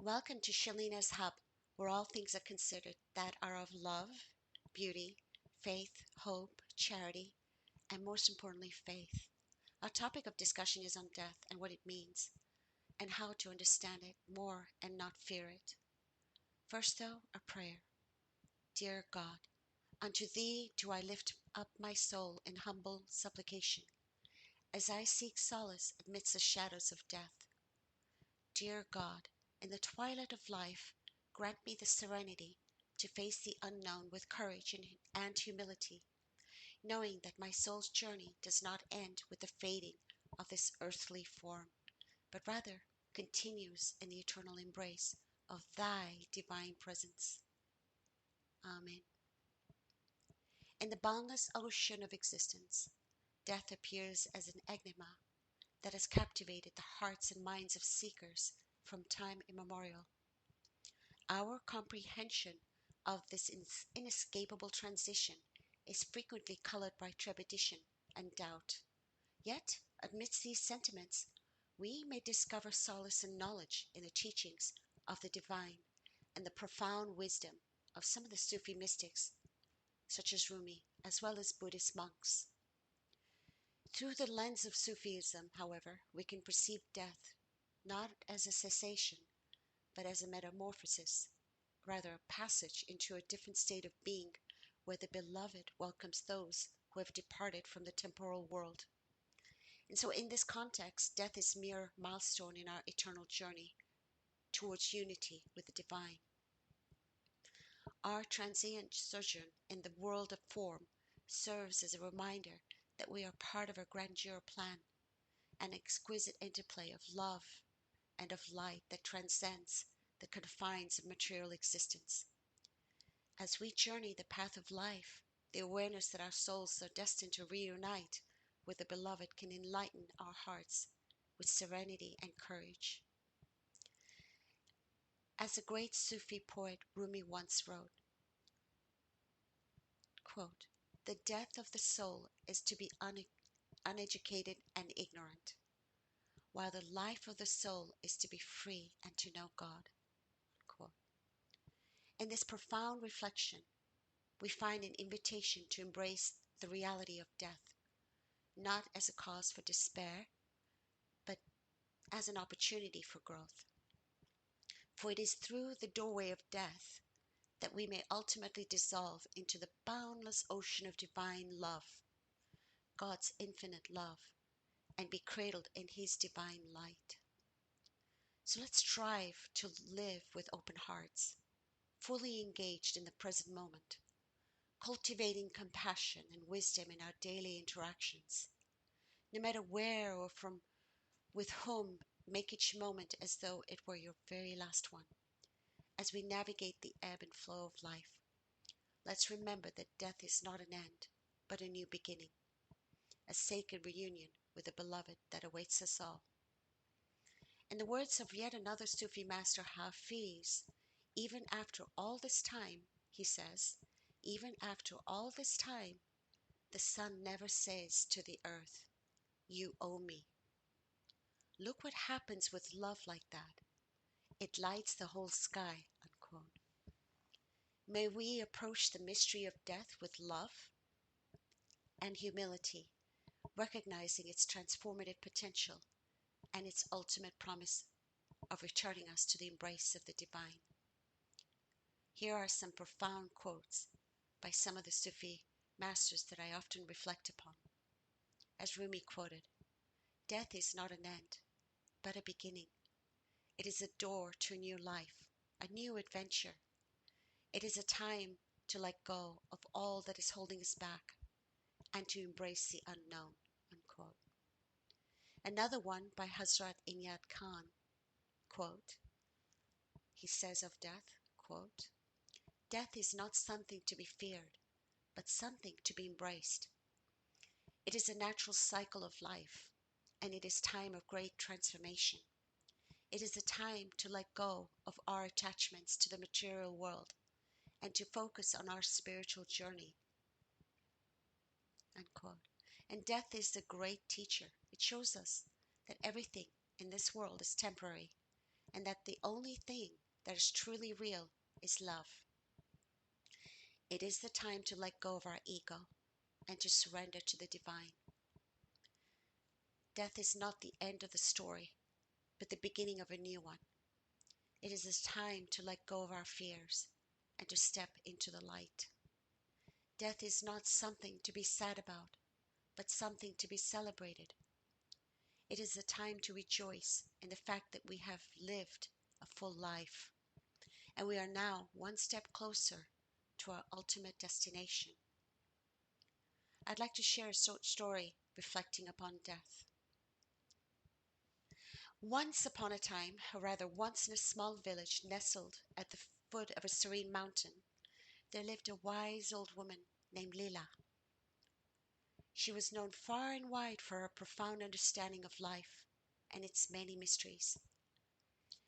Welcome to Shalina's Hub, where all things are considered that are of love, beauty, faith, hope, charity, and most importantly, faith. Our topic of discussion is on death and what it means, and how to understand it more and not fear it. First, though, a prayer. Dear God, unto Thee do I lift up my soul in humble supplication, as I seek solace amidst the shadows of death. Dear God, in the twilight of life, grant me the serenity to face the unknown with courage and humility, knowing that my soul's journey does not end with the fading of this earthly form, but rather continues in the eternal embrace of Thy divine presence. Amen. In the boundless ocean of existence, death appears as an enigma that has captivated the hearts and minds of seekers from time immemorial. Our comprehension of this inescapable transition is frequently colored by trepidation and doubt. Yet, amidst these sentiments, we may discover solace and knowledge in the teachings of the divine and the profound wisdom of some of the Sufi mystics, such as Rumi, as well as Buddhist monks. Through the lens of Sufism, however, we can perceive death not as a cessation, but as a metamorphosis, rather a passage into a different state of being where the beloved welcomes those who have departed from the temporal world. And so in this context, death is mere milestone in our eternal journey towards unity with the divine. Our transient sojourn in the world of form serves as a reminder that we are part of a grandeur plan, an exquisite interplay of love and of light that transcends the confines of material existence. As we journey the path of life, the awareness that our souls are destined to reunite with the beloved can enlighten our hearts with serenity and courage. As the great Sufi poet Rumi once wrote, quote, "The death of the soul is to be uneducated and ignorant, while the life of the soul is to be free and to know God." Quote. In this profound reflection, we find an invitation to embrace the reality of death, not as a cause for despair, but as an opportunity for growth. For it is through the doorway of death that we may ultimately dissolve into the boundless ocean of divine love, God's infinite love, and be cradled in His divine light. So let's strive to live with open hearts, fully engaged in the present moment, cultivating compassion and wisdom in our daily interactions. No matter where or from with whom, make each moment as though it were your very last one. As we navigate the ebb and flow of life, let's remember that death is not an end, but a new beginning, a sacred reunion with the beloved that awaits us all. In the words of yet another Sufi master, Hafiz, even after all this time, he says, even after all this time, the sun never says to the earth, "You owe me." Look what happens with love like that. It lights the whole sky, unquote. May we approach the mystery of death with love and humility, recognizing its transformative potential and its ultimate promise of returning us to the embrace of the divine. Here are some profound quotes by some of the Sufi masters that I often reflect upon. As Rumi quoted, "Death is not an end, but a beginning. It is a door to a new life, a new adventure. It is a time to let go of all that is holding us back and to embrace the unknown." Unquote. Another one by Hazrat Inayat Khan, quote, he says of death, quote, "Death is not something to be feared, but something to be embraced. It is a natural cycle of life, and it is time of great transformation. It is a time to let go of our attachments to the material world and to focus on our spiritual journey." Unquote. And death is the great teacher. It shows us that everything in this world is temporary and that the only thing that is truly real is love. It is the time to let go of our ego and to surrender to the divine. Death is not the end of the story, but the beginning of a new one. It is a time to let go of our fears and to step into the light. Death is not something to be sad about, but something to be celebrated. It is a time to rejoice in the fact that we have lived a full life, and we are now one step closer to our ultimate destination. I'd like to share a short story reflecting upon death. Once upon a time, or rather once in a small village nestled at the foot of a serene mountain, there lived a wise old woman named Lila. She was known far and wide for her profound understanding of life and its many mysteries,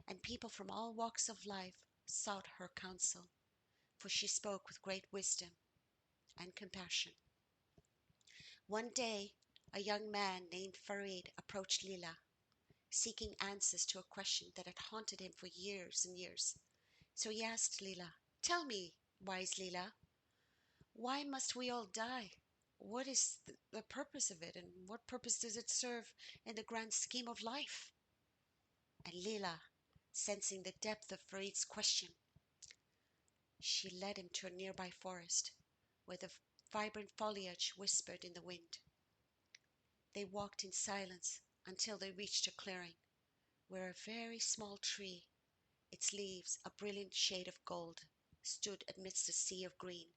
and people from all walks of life sought her counsel, for she spoke with great wisdom and compassion. One day, a young man named Farid approached Lila, seeking answers to a question that had haunted him for years and years. So he asked Lila, "Tell me, wise Lila, why must we all die? What is the purpose of it, and what purpose does it serve in the grand scheme of life?" And Lila, sensing the depth of Farid's question, she led him to a nearby forest, where the vibrant foliage whispered in the wind. They walked in silence until they reached a clearing, where a very small tree, its leaves a brilliant shade of gold, stood amidst a sea of green.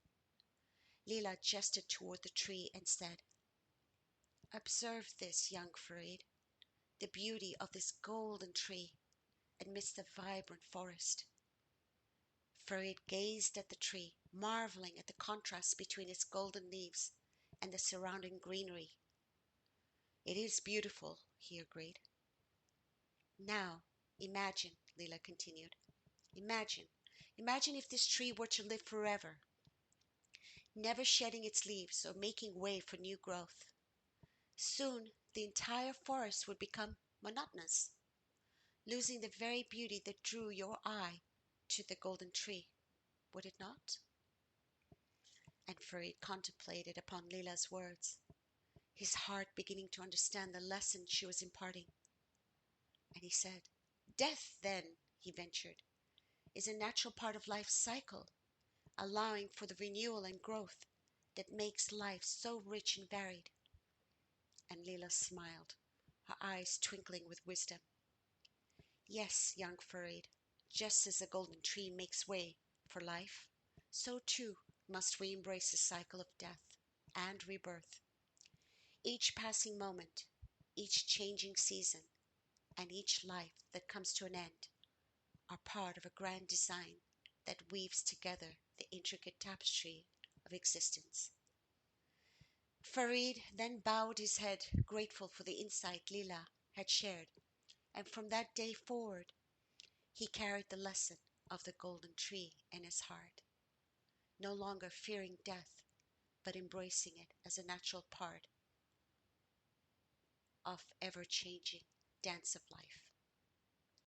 Lila gestured toward the tree and said, "Observe this, young Farid, the beauty of this golden tree amidst the vibrant forest." Farid gazed at the tree, marveling at the contrast between its golden leaves and the surrounding greenery. "It is beautiful," he agreed. "Now, imagine," Lila continued, "imagine, imagine if this tree were to live forever, never shedding its leaves or making way for new growth. Soon the entire forest would become monotonous, losing the very beauty that drew your eye to the golden tree, would it not?" And Farid contemplated upon Lila's words, his heart beginning to understand the lesson she was imparting. And he said, "Death, then," he ventured, "is a natural part of life's cycle, allowing for the renewal and growth that makes life so rich and varied." And Lila smiled, her eyes twinkling with wisdom. "Yes, young Farid, just as the golden tree makes way for life, so too must we embrace the cycle of death and rebirth. Each passing moment, each changing season, and each life that comes to an end are part of a grand design that weaves together the intricate tapestry of existence." Farid then bowed his head, grateful for the insight Lila had shared, and from that day forward he carried the lesson of the golden tree in his heart, no longer fearing death, but embracing it as a natural part of ever-changing dance of life.